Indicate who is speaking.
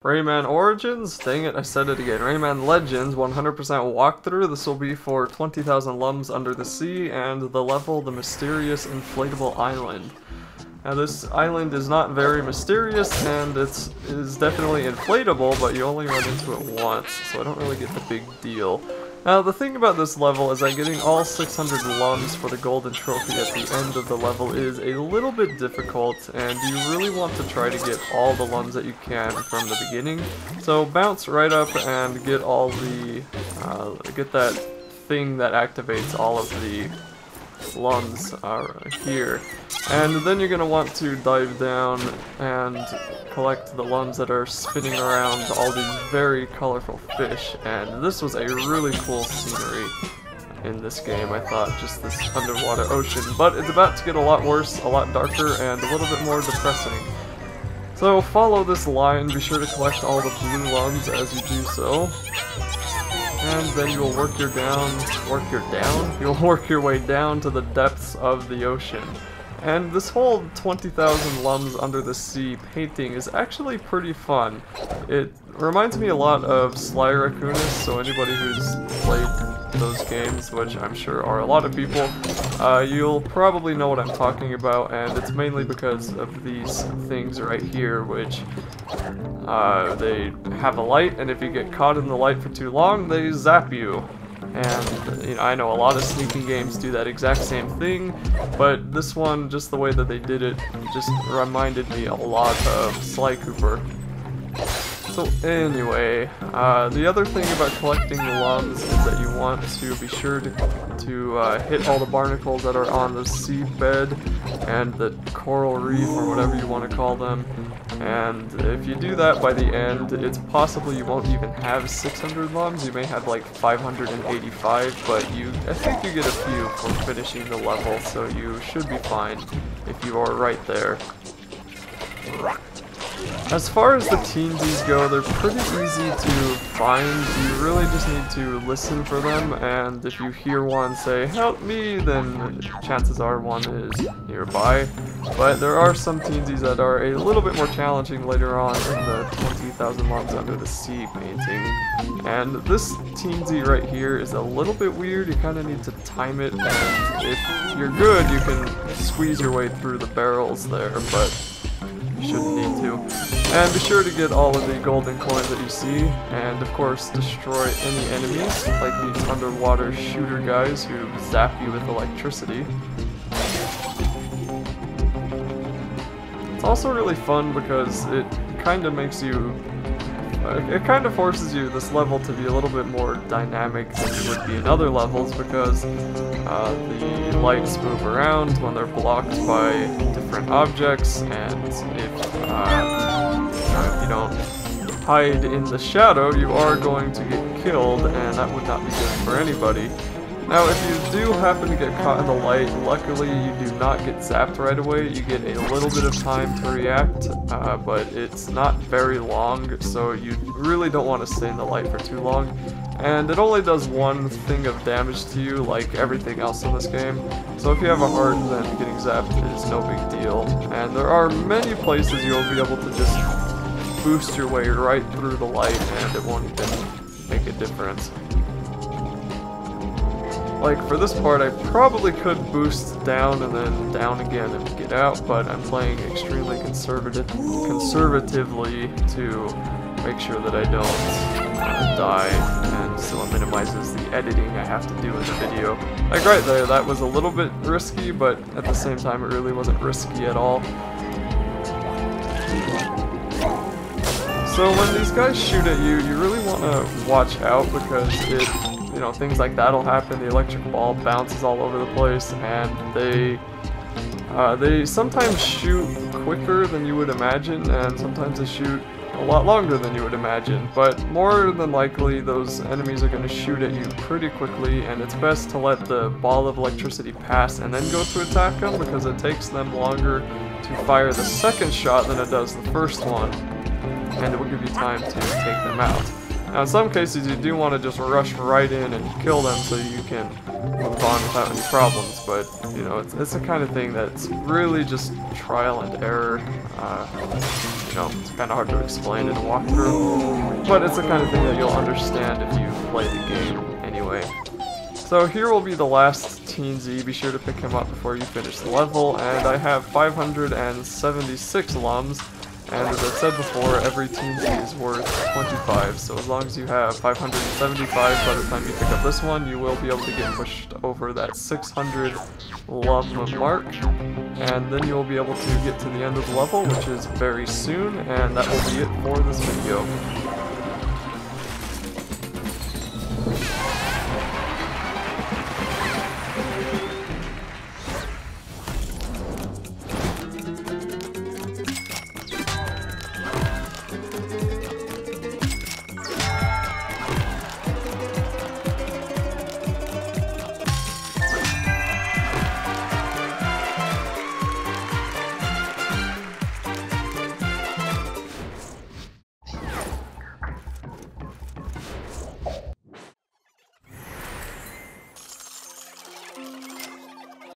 Speaker 1: Rayman Origins? Dang it, I said it again. Rayman Legends, 100% walkthrough. This will be for 20,000 lums under the sea, and the level, the mysterious inflatable island. Now this island is not very mysterious, and it is definitely inflatable, but you only run into it once, so I don't really get the big deal. Now the thing about this level is that getting all 600 lums for the golden trophy at the end of the level is a little bit difficult, and you really want to try to get all the lums that you can from the beginning. So bounce right up and get all the, get that thing that activates all of the lums here. And then you're going to want to dive down and collect the lums that are spinning around all these very colorful fish. And this was a really cool scenery in this game, I thought, just this underwater ocean. But it's about to get a lot worse, a lot darker, and a little bit more depressing. So follow this line, be sure to collect all the blue lums as you do so. And then you'll work your way down to the depths of the ocean. And this whole 20,000 lums under the sea painting is actually pretty fun. It reminds me a lot of Sly Raccoonus, so anybody who's played those games, which I'm sure are a lot of people, you'll probably know what I'm talking about, and it's mainly because of these things right here, which they have a light, and if you get caught in the light for too long, they zap you. And you know, I know a lot of sneaking games do that exact same thing, but this one, just the way that they did it, just reminded me a lot of Sly Cooper. So anyway, the other thing about collecting the lums is that you want to be sure to hit all the barnacles that are on the seabed and the coral reef, or whatever you want to call them. And if you do that by the end, it's possible you won't even have 600 lums. You may have like 585, but I think you get a few for finishing the level, so you should be fine if you are right there. As far as the teensies go, they're pretty easy to find. You really just need to listen for them, and if you hear one say, "Help me," then chances are one is nearby. But there are some teensies that are a little bit more challenging later on in the 20,000 lums under the sea painting. And this teensy right here is a little bit weird. You kind of need to time it, and if you're good, you can squeeze your way through the barrels there, but you shouldn't need to. And be sure to get all of the golden coins that you see, and of course destroy any enemies, like these underwater shooter guys who zap you with electricity. It's also really fun because it kind of makes you, it kind of forces you, this level, to be a little bit more dynamic than you would be in other levels, because the lights move around when they're blocked by different objects, and if you don't hide in the shadow, you are going to get killed, and that would not be good for anybody. Now, if you do happen to get caught in the light, luckily you do not get zapped right away. You get a little bit of time to react, but it's not very long, so you really don't want to stay in the light for too long. And it only does one thing of damage to you, like everything else in this game. So if you have a heart, then getting zapped is no big deal. And there are many places you'll be able to just boost your way right through the light, and it won't even make a difference. Like, for this part, I probably could boost down and then down again and get out, but I'm playing extremely conservatively to make sure that I don't die, and so it minimizes the editing I have to do in the video. Like right there, that was a little bit risky, but at the same time it really wasn't risky at all. So when these guys shoot at you, you really want to watch out, because you know, things like that'll happen. The electric ball bounces all over the place, and they sometimes shoot quicker than you would imagine, and sometimes they shoot a lot longer than you would imagine. But more than likely, those enemies are going to shoot at you pretty quickly, and it's best to let the ball of electricity pass and then go to attack them, because it takes them longer to fire the second shot than it does the first one, and it will give you time to take them out. Now in some cases you do want to just rush right in and kill them so you can move on without any problems, but you know, it's the kind of thing that's really just trial and error. You know, it's kind of hard to explain in a walkthrough, but it's the kind of thing that you'll understand if you play the game anyway. So here will be the last Teensy. Be sure to pick him up before you finish the level, and I have 576 lums. And as I said before, every Teensy is worth 25, so as long as you have 575 by the time you pick up this one, you will be able to get pushed over that 600 lum mark, and then you will be able to get to the end of the level, which is very soon, and that will be it for this video.